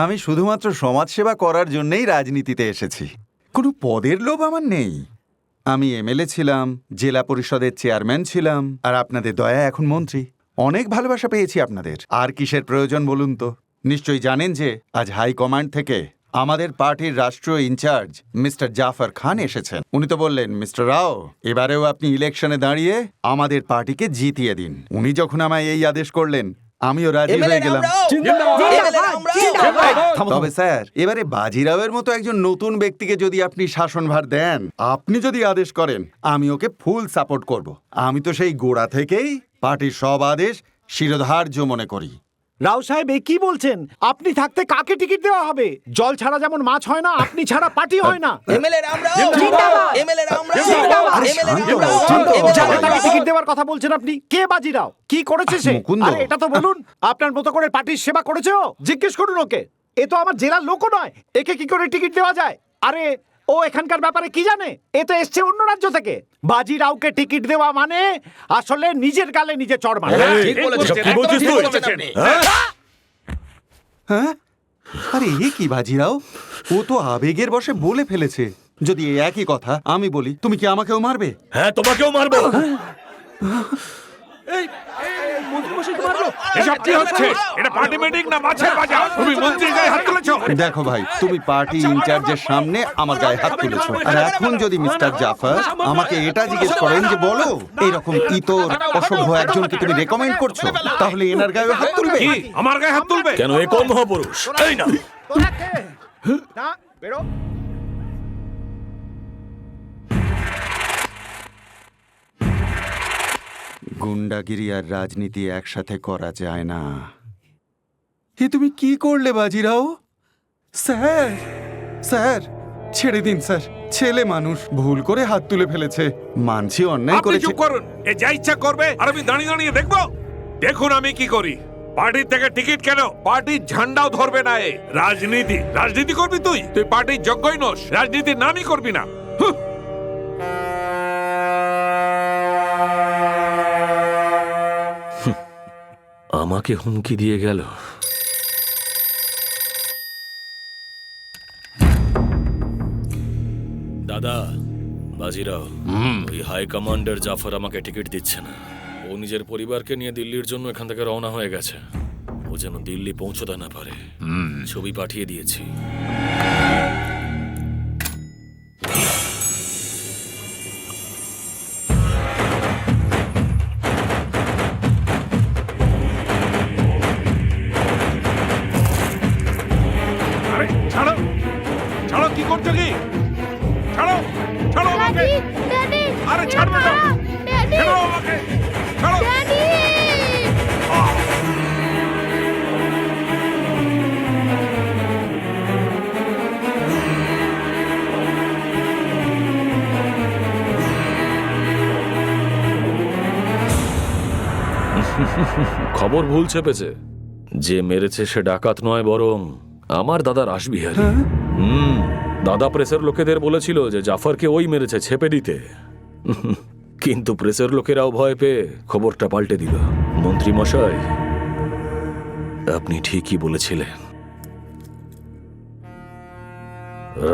আমি শুধুমাত্র সমাজসেবা করার জন্যই রাজনীতিতে এসেছি, কোনো পদের লোভ আমার নেই। আমি এমএলএ ছিলাম, জেলা পরিষদের চেয়ারম্যান ছিলাম, আর আপনাদের দয়া এখন মন্ত্রী। অনেক ভালোবাসা পেয়েছি আপনাদের। আর কিসের প্রয়োজন বলুন তো? নিশ্চয়ই জানেন যে আজ হাইকমান্ড থেকে আমাদের পার্টির রাষ্ট্রীয় ইনচার্জ মিস্টার জাফর খান এসেছেন। উনি তো বললেন, মিস্টার রাও, এবারেও আপনি ইলেকশনে দাঁড়িয়ে আমাদের পার্টিকে জিতিয়ে দিন। উনি যখন আমায় এই আদেশ করলেন, আমিও রাজি হয়ে গেলাম। তবে স্যার, এবারে বাজিরাওয়ের মতো একজন নতুন ব্যক্তিকে যদি আপনি শাসনভার দেন, আপনি যদি আদেশ করেন, আমি ওকে ফুল সাপোর্ট করব। আমি তো সেই গোড়া থেকেই পার্টির সব আদেশ শিরোধার্য মনে করি। রাও সাহেব, কি বলছেন? আপনি থাকতে কাকে টিকিট দেওয়া হবে? জল ছাড়া যেমন মাছ হয় না, আপনি ছাড়া পার্টি হয় না। টিকিট দেওয়ার কথা বলছেন আপনি? কে বাজিরাও? কি করেছে সে? আরে এটা তো বলুন, আপনার মতো করে পার্টির সেবা করেছে ও? জিজ্ঞেস করুন ওকে। এ তো আমার জেলার লোকও নয়, একে কি করে টিকিট দেওয়া যায়? আরে ও এখানকার ব্যাপারে কি জানে? এ তো এসছে অন্য রাজ্য থেকে। বাজিরাওকে টিকিট দেওয়া মানে আসলে নিজের গালে নিজে চড় মারা। হ্যাঁ, আরে এ কি বাজিরাও? ও তো আবেগের বশে বলে ফেলেছে। যদি এই একই কথা আমি বলি, তুমি কি আমাকেও মারবে? হ্যাঁ, তোমাকেও মারবো। দেখো ভাই, তুমি পার্টি ইনচার্জের সামনে আমার গায়ে হাত তুলেছো, আর এখন যদি মিস্টার জাফর আমাকে এটা জিজ্ঞেস করেন যে বলো, এইরকম ইতর অসভ্য একজনকে তুমি রেকমেন্ড করছো, তাহলে এনার গায়ে হাত তুলবে? আমার গায়ে হাত তুলবে কেন? এ কোন মহাপুরুষ? এই না, বেরো। গুন্ডাগিরি আর রাজনীতি একসাথে করা যায় না। এ তুমি কি করলে বাজিরাও? স্যার, স্যার ছেড়ে দিন স্যার, ছেলে মানুষ ভুল করে হাত তুলে ফেলেছে, মানছি অন্যায় করেছে। চুপ করুন, এ যা ইচ্ছা করবে আর আমি দাঁড়িয়ে দাঁড়িয়ে দেখবো? দেখুন আমি কি করি। পার্টির থেকে টিকিট কেন, পার্টির ঝান্ডাও ধরবে না এ। রাজনীতি রাজনীতি করবি তুই? তুই পার্টির যোগ্যই নোস, রাজনীতির নামই করবি না। আমাকে হুমকি দিয়ে গেল। দাদা, বাজিরাও, ওই হাই কমান্ডার জাফর আমাকে টিকিট দিচ্ছে না। ও নিজের পরিবারকে নিয়ে দিল্লির জন্য এখান থেকে রওনা হয়ে গেছে। ও যেন দিল্লি পৌঁছতে না পারে। ছবি পাঠিয়ে দিয়েছি। আরে ছাড়ো, ছাড়ো, কি করছো কি? ছাড়ো, ছাড়ো আমাকে। আরে ছাড়বে না, ছাড়ো আমাকে, ছাড়ো। খবর ভুল চেপেছে। যে মেরেছে সে ডাকাত নয়, বরং আমার দাদা রাসবিহারী। দাদা প্রেসের লোকেদের বলেছিল যে জাফরকে ওই মেরেছে, ছেপে দিতে। কিন্তু প্রেসের লোকেরাও ভয় পেয়ে খবরটা পাল্টে দিল। মন্ত্রী মশাই, আপনি ঠিকই বলেছিলেন,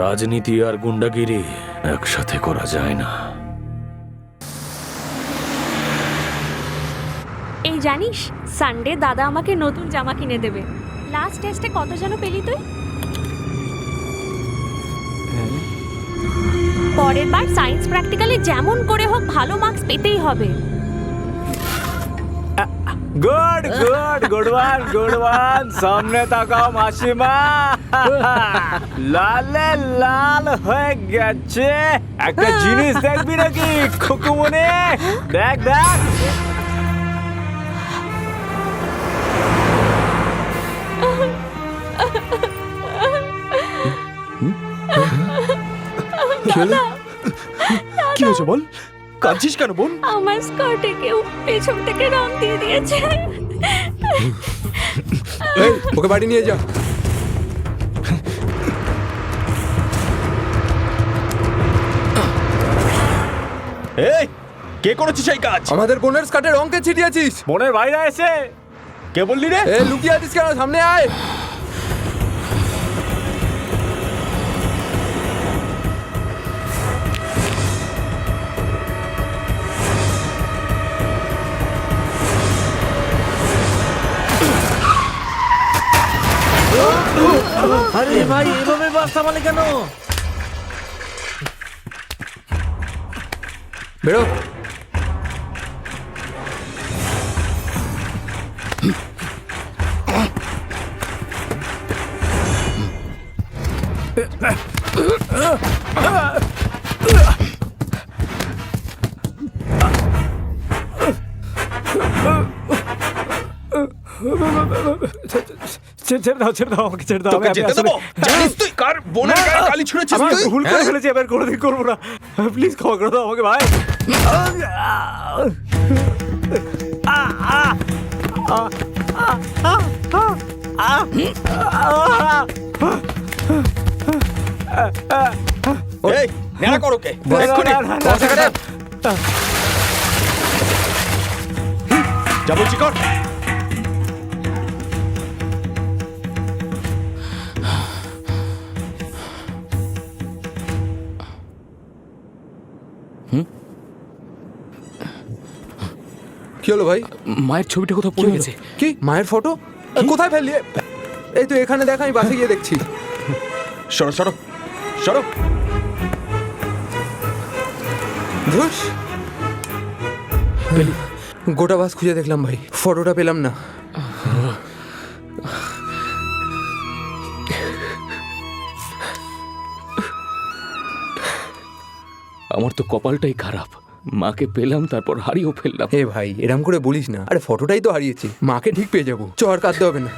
রাজনীতি আর গুন্ডাগিরি একসাথে করা যায় না। এই জানিস, সানডে দাদা আমাকে নতুন জামা কিনে দেবে। লাস্ট টেস্টে কত যেন পেলি তুই? পরের বার সায়েন্স প্র্যাকটিক্যালে যেমন করে হোক ভালো মার্কস পেতেই হবে। Good good good one, good one. সামনে তাকাও মাসিমা, লালে লাল হয়ে গেছে। একটা জিনিস দেখবি নাকি খুকুমনে? দেখ দেখ। কি হয়েছে বল? কাঁদছিস কেন বোন? আমার স্কার্টে কেউ পেছন থেকে রং দিয়ে দিয়েছে। ওকে বাড়ি নিয়ে যা। এই, কে করেছিস এই কাজ? আমাদের বোনের স্কার্টে রং কে ছিটিয়েছিস? বোনের ভাইরা এসে কে বললি রে? এ লুকিয়ে আছিস কেন? সামনে আয়। আরে ভাই এভাবে বাস্তা মানে কেন? বেরো। ছেড়ে দাও আমাকে ছেড়ে দাও। তোকে যেতে দেবো? জানিস তুই কার বোনের গায়ে কালি ছুঁড়েছিস আমি তুই? ভুল করে ফেলেছি, এবার কোনোদিন করবো না। প্লিজ ক্ষমা করে দাও আমাকে ভাই। এই নেড়া কর ওকে এক্ষুনি। যা বলছি কর। কি হলো ভাই? মায়ের ছবিটা কোথাও পড়ে গেছে। কি মায়ের ফটো? কোথায় ফেললি? এই তো এখানে দেখ, আমি বাসে গিয়ে দেখছি। সরো সরো সরো। ধুস, গোটা বাস খুঁজে দেখলাম ভাই, ফটোটা পেলাম না। আমার তো কপালটাই খারাপ, মাকে পেলাম তারপর হারিয়েও ফেললাম। এ ভাই এরম করে বলিস না, আরে ফটোটাই তো হারিয়েছি, মাকে ঠিক পেয়ে যাবো। চ আর কাঁদতে হবে না।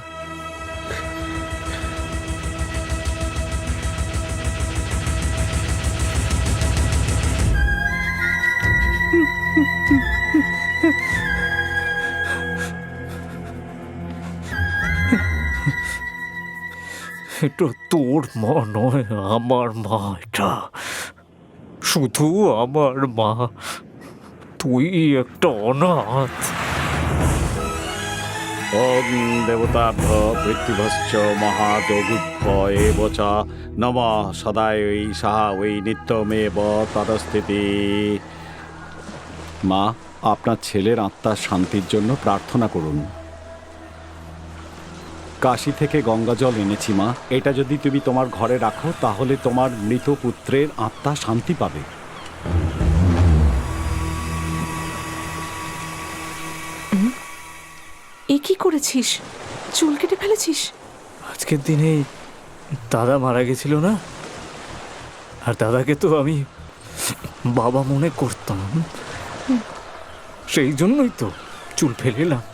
এটা তোর মা নয়, আমার মা। এটা শুধু আমার মা, তুই একটা অনাথ। ওম দেবতাভ্য পৃথিবশ্চ মহাদগুভ্য এব চ নমঃ সদায় ওই সাহা ওই নিত্যমেব তদস্থিতি। মা, আপনার ছেলের আত্মার শান্তির জন্য প্রার্থনা করুন। কাশী থেকে গঙ্গা জল এনেছি মা, এটা যদি তুমি তোমার ঘরে রাখো তাহলে তোমার মৃত পুত্রের আত্মা শান্তি পাবে। এ কি করেছিস? চুল কেটে ফেলেছিস? আজকের দিনেই দাদা মারা গেছিল না, আর দাদাকে তো আমি বাবা মনে করতাম, সেই জন্যই তো চুল ফেলিলাম।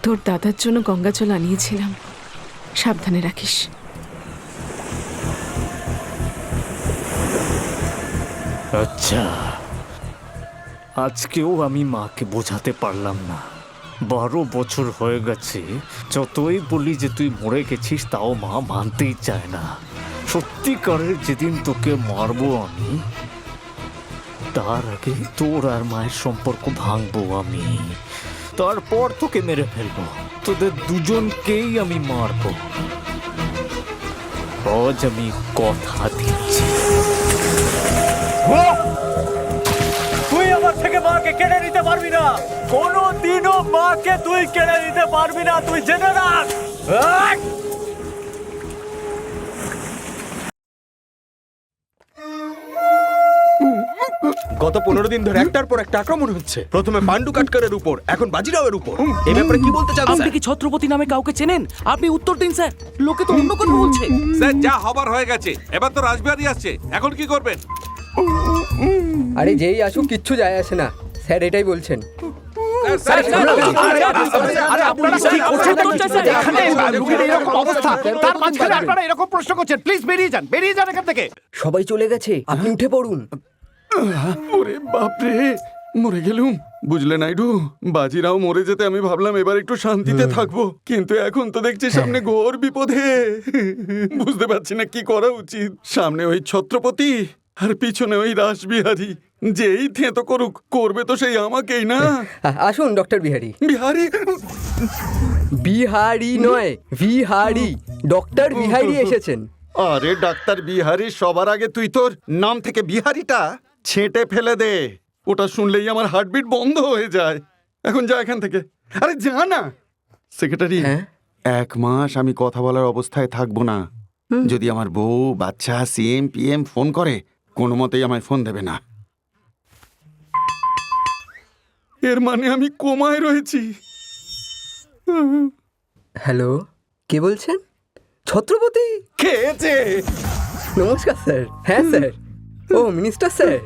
তোর দাদার জন্য গঙ্গা জল আনিয়েছিলাম, সাবধানে রাখিস। আচ্ছা, আজকেও আমি মাকে বোঝাতে পারলাম না। 12 বছর হয়ে গেছে, যতই বলি যে তুই মরে গেছিস তাও মা মানতেই চায় না। সত্যিকারের যেদিন তোকে মারবো আমি, তার আগে তোর আর মায়ের সম্পর্ক ভাঙবো আমি, তারপর তোকে মেরে ফেলবো। তোদের দুজনকেই আমি মারবো। আজ আমি কথা দিচ্ছি। তুই আমার থেকে মাকে কেড়ে নিতে পারবি না, কোনোদিনও মাকে তুই কেড়ে নিতে পারবি না, তুই জেনে রাখ। গত 15 দিন ধরে একটার পর একটা আক্রমণ হচ্ছে। প্রথমে পান্ডু কাটকারের উপর, এখন বাজিরাওয়ের উপর। এই ব্যাপারে কি বলতে চান আপনি স্যার? কি ছত্রপতি নামে কাউকে চেনেন? আপনি উত্তর দিন স্যার, লোকে তো অন্য কথা বলছে। স্যার যা হবার হয়ে গেছে, এবার তো রাজবিহারী আসছে, এখন কি করবেন? আরে যেই আসুক কিচ্ছু যায় আসে না, স্যার এটাই বলছেন। আরে আপনারা কি করছেন? এখানে লোকের এরকম অবস্থা, তার মাঝখানে আপনারা এরকম প্রশ্ন করছেন। প্লিজ বেরিয়ে যান, বেরিয়ে যান এখান থেকে। সবাই চলে গেছে, আপনি উঠে পড়ুন। ওরে বাপরে, মরে গেলুম। বুঝলে নাইডু, বাজিরাও মরে যেতে আমি ভাবলাম এবার একটু শান্তিতে থাকবো, কিন্তু এখন তো দেখছি সামনে ঘোর বিপদে। বুঝতে পারছি না কি করা উচিত। সামনে ওই ছত্রপতি, আর পিছনে ওই রাসবিহারী, যেই থেঁতো করুক, করবে তো সেই আমাকেই না। আসুন ডক্টর বিহারি। বিহারী? বিহারি নয়, বিহারি। ডক্টর বিহারি এসেছেন। আরে ডাক্তার বিহারি, সবার আগে তুই তোর নাম থেকে বিহারিটা ছেঁটে ফেলে দে। ওটা শুনলেই আমার হার্টবিট বন্ধ হয়ে যায়। এখন যা এখান থেকে। আরে যা না। সেক্রেটারি, হ্যাঁ? 1 মাস আমি কথা বলার অবস্থায় থাকবো না। যদি আমার বউ, বাচ্চা, সিএম পিএম ফোন করে, কোনো মতেই আমায় ফোন দেবে না। এর মানে আমি কোমায় রয়েছি। হ্যালো, কে বলছেন? ছত্রপতি? খেয়েছে। নমস্কার স্যার। হ্যাঁ স্যার। ও মিনিস্টার স্যার।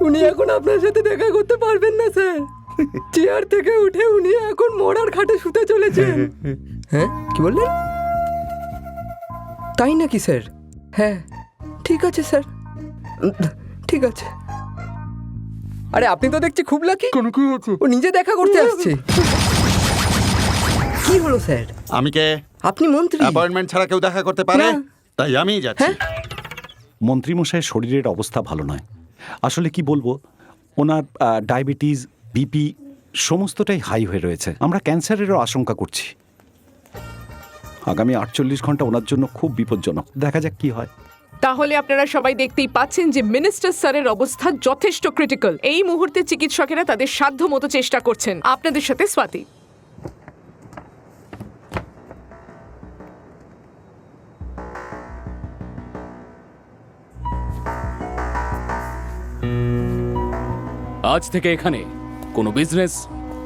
উনি এখন আপনার সাথে দেখা করতে পারবেন না স্যার। চেয়ার থেকে উঠে উনি এখন মরার খাটে শুতে চলেছেন। হ্যাঁ, কি বললেন? তাই নাকি স্যার? হ্যাঁ, ঠিক আছে স্যার, ঠিক আছে। আরে আপনি তো দেখছি খুব লাকি। কোনো কি হচ্ছে? ও নিজে দেখা করতে আসছে। কি হলো স্যার? আমি কে? আপনি মন্ত্রী। অ্যাপয়েন্টমেন্ট ছাড়া কেউ দেখা করতে পারে? না। তাই আমিই যাচ্ছি। হ্যাঁ? মন্ত্রীমশাইয়ের শরীরের অবস্থা ভালো নয়। আসলে কি বলবো, ওনার ডায়াবেটিস, বিপি সমস্তটাই হাই হয়ে রয়েছে। আমরা ক্যান্সারেরও আশঙ্কা করছি। আগামী 48 ঘন্টা ওনার জন্য খুব বিপজ্জনক। দেখা যাক কি হয়। তাহলে আপনারা সবাই দেখতেই পাচ্ছেন যে মিনিস্টার স্যারের অবস্থা যথেষ্ট ক্রিটিক্যাল। এই মুহূর্তে চিকিৎসকেরা তাদের সাধ্য মতো চেষ্টা করছেন। আপনাদের সাথে স্বাতি। আজ থেকে এখানে কোনো বিজনেস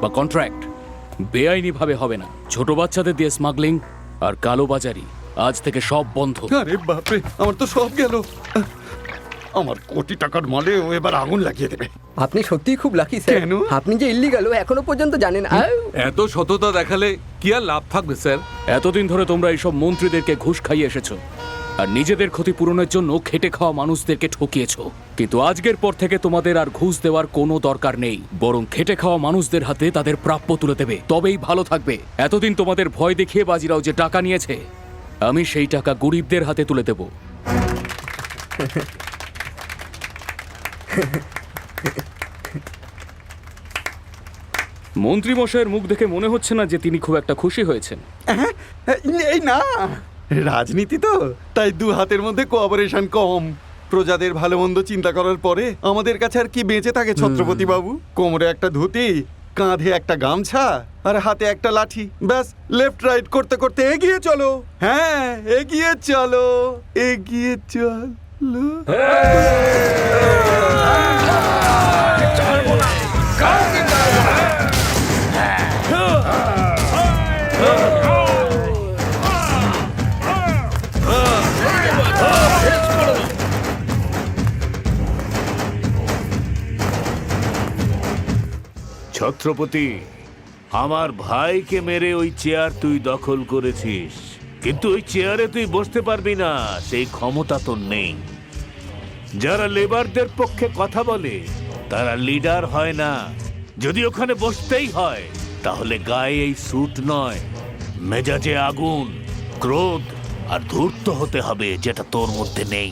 বা কন্ট্রাক্ট বেআইনিভাবে হবে না। ছোট বাচ্চাদের দিয়ে স্মাগলিং আর কালোবাজারি আজ থেকে সব বন্ধ। আরে বাপরে, আমার তো সব গেল। আমার কোটি টাকার মালে ও এবার আগুন লাগিয়ে দেবে। আপনি সত্যিই খুব লাকি স্যার। কেন? আপনি যে ইল্লিগাল এখনো পর্যন্ত জানেন। এত সততা দেখালে কি আর লাভ থাকবে স্যার? এতদিন ধরে তোমরা এইসব মন্ত্রীদেরকে ঘুষ খাইয়ে এসেছো আর নিজেদের ক্ষতিপূরণের জন্য খেটে খাওয়া মানুষদেরকে ঠকিয়েছো। কিন্তু আজকের পর থেকে তোমাদের আর ঘুষ দেওয়ার কোনো দরকার নেই, বরং খেটে খাওয়া মানুষদের হাতে তাদের প্রাপ্য তুলে দেবে, তবেই ভালো থাকবে। এতদিন তোমাদের ভয় দেখিয়ে বাজিরাও যে টাকা নিয়েছে, আমি সেই টাকা গরিবদের হাতে তুলে দেব। মন্ত্রীমশাইয়ের মুখ দেখে মনে হচ্ছে না যে তিনি খুব একটা খুশি হয়েছেন। এই না, রাজনীতি তো, তাই 2 হাতের মধ্যে কোঅপারেশন কম। প্রজাদের ভালো মন্দ চিন্তা করার পরে আমাদের কাছে আর কি বেঁচে থাকে ছত্রপতি বাবু? কোমরে একটা ধুতি, কাঁধে একটা গামছা আর হাতে একটা লাঠি, ব্যাস লেফট রাইট করতে করতে এগিয়ে চলো। হ্যাঁ, এগিয়ে চলো, এগিয়ে চলো। ছত্রপতি, আমার ভাইকে মেরে ওই চেয়ার তুই দখল করেছিস, কিন্তু ওই চেয়ারে তুই বসতে পারবি না, সেই ক্ষমতা তোর নেই। যারা লেবারদের পক্ষে কথা বলে তারা লিডার হয় না। যদি ওখানে বসতেই হয় তাহলে গায়ে এই স্যুট নয়, মেজাজে আগুন, ক্রোধ আর ধূর্ত হতে হবে, যেটা তোর মধ্যে নেই।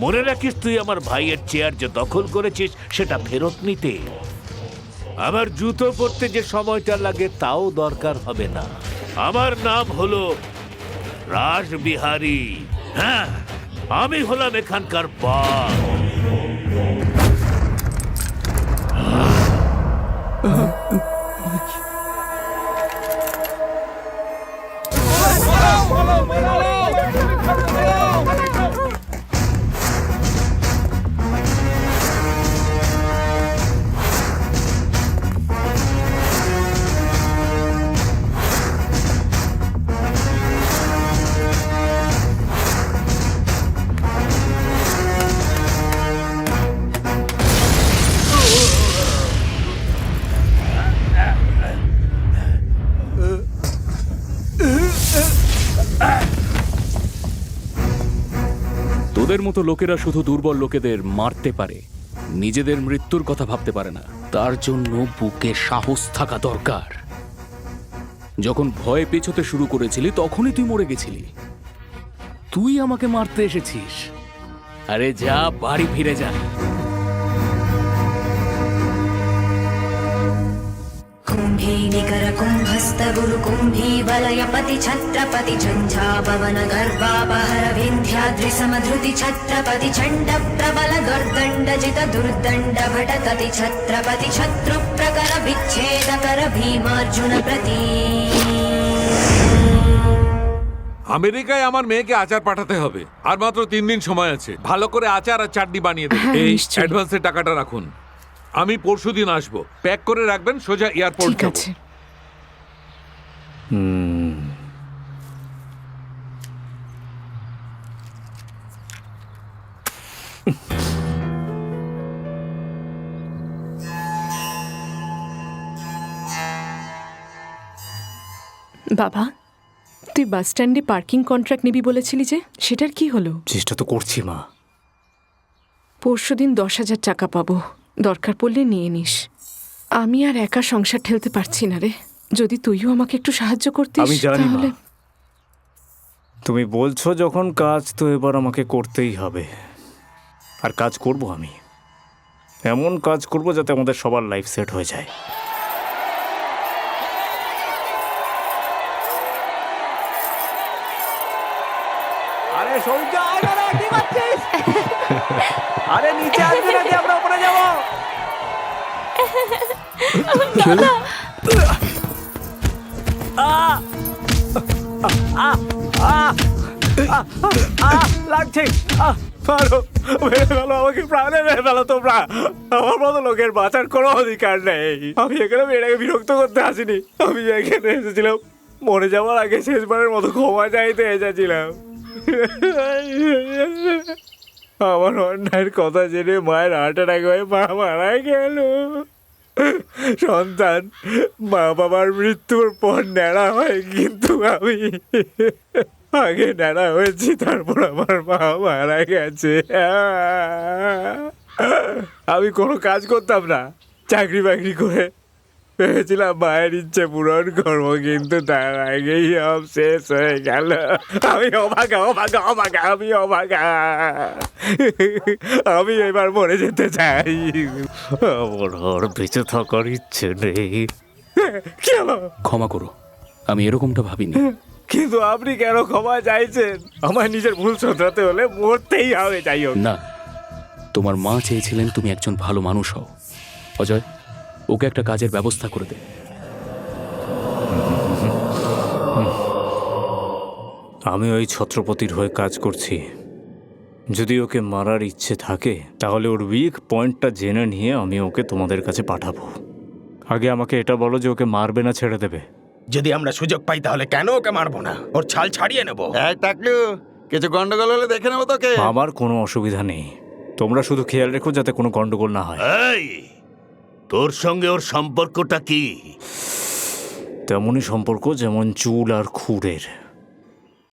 মনে রাখিস, তুই আমার ভাইয়ের চেয়ার যে দখল করেছিস সেটা ফেরত নিতে আমার জুতো পরতে যে সময়টা লাগে তাও দরকার হবে না। আমার নাম হলো রাসবিহারী। হ্যাঁ, আমি হলাম এখানকার বস। তোদের মতো লোকেরা শুধু দুর্বল লোকেদের মারতে পারে, নিজেদের মৃত্যুর কথা ভাবতে পারে না। তার জন্য বুকে সাহস থাকা দরকার। যখন ভয়ে পেছোতে শুরু করেছিলি তখনই তুই মরে গেছিলি। তুই আমাকে মারতে এসেছিস? আরে যা, বাড়ি ফিরে যা। कुम्भी निकर कुम्भस्थ गुरु कुम्भी वलयपति छत्रपति झञ्झापवन गर्वापहर विन्ध्याद्रि समधृति छत्रपति चण्ड प्रबल दुर्दण्ड जित दुर्दण्ड भटकति छत्रपति शत्रु प्रकर विच्छेद कर भीमार्जुन प्रति। আমেরিকায় আমার মেয়েকে আচার পাঠাতে হবে, আর মাত্র 3 দিন সময় আছে। ভালো করে আচার আর চাটনি বানিয়ে দেবেন। এই অ্যাডভান্সের টাকাটা রাখুন, আমি পরশুদিন আসবো। প্যাক করে রাখবেন, সোজা এয়ারপোর্ট ঠিক যাব। আছে। বাবা, তুই বাস স্ট্যান্ডে পার্কিং কন্ট্রাক্ট নিবি বলেছিলি যে, সেটার কি হলো? চেষ্টা তো করছি মা। পরশুদিন 10,000 টাকা পাবো, দরকার পড়লে নিয়ে নিস। আমি আর একা সংসার ঠেলতে পারছি না রে। যদি তুইও আমাকে একটু সাহায্য করতিস আমি জানি মা। তাহলে। তুমি বলছো যখন, কাজ তো এবার আমাকে করতেই হবে। আর কাজ করব আমি, এমন কাজ করব যাতে আমাদের সবার লাইফ সেট হয়ে যায়। আরে সৌর্য, আয় না রে, কি করছিস? আরে নিচে আসবি নাকি, আমরা উপরে যাবো। লাগছে, মারো, মেরে ফেলো আমাকে, প্রাণে মেরে ফেলো তোমরা। আমার মতো লোকের বাঁচার কোনো অধিকার নেই। আমি এখানে মেয়েটাকে বিরক্ত করতে আসিনি। আমি এখানে এসেছিলাম মরে যাওয়ার আগে শেষবারের মতো ক্ষমা চাইতে এসেছিলাম। আমার অন্যায়ের কথা জেনে মায়ের হার্ট অ্যাটাক হয়ে মা মারা গেল। সন্তান মা বাবার মৃত্যুর পর ন্যাড়া হয়, কিন্তু আমি আগে ন্যাড়া হয়েছি, তারপর আমার মা মারা গেছে। আমি কোনো কাজ করতাম না, চাকরি বাকরি করে ভেবেছিলাম মায়ের ইচ্ছে পূরণ করবো, কিন্তু তার আগেই সব শেষ হয়ে গেল। আমি অভাগা, অভাগা, অভাগা, আমি অভাগা। আমি এবার মরে যেতে চাই। আমার আর বেঁচে থাকার ইচ্ছে নেই। কি হলো? ক্ষমা করো, আমি এরকমটা ভাবিনি। কিন্তু আপনি কেন ক্ষমা চাইছেন? আমার নিজের ভুল শোধরাতে হলে মরতেই হবে, যাই হোক। না, তোমার মা চেয়েছিলেন তুমি একজন ভালো মানুষ হও। অজয়, ওকে একটা কাজের ব্যবস্থা করে দে। আমি ওই ছত্রপতির হয়ে কাজ করছি। যদি ওকে মারার ইচ্ছে থাকে তাহলে ওর উইক পয়েন্টটা জেনে নিয়ে আমি ওকে তোমাদের কাছে পাঠাবো। আগে আমাকে এটা বলো যে ওকে মারবে না ছেড়ে দেবে? যদি আমরা সুযোগ পাই তাহলে কেন ওকে মারবো না? ওর ছাল ছাড়িয়ে নেবো। টাকলু, কিছু গন্ডগোল হলে দেখে নেবো তোকে। আমার কোনো অসুবিধা নেই, তোমরা শুধু খেয়াল রেখো যাতে কোনো গন্ডগোল না হয়। এই, তোর সঙ্গে ওর সম্পর্কটা কি? তেমনই সম্পর্ক যেমন চুল আর খুরের।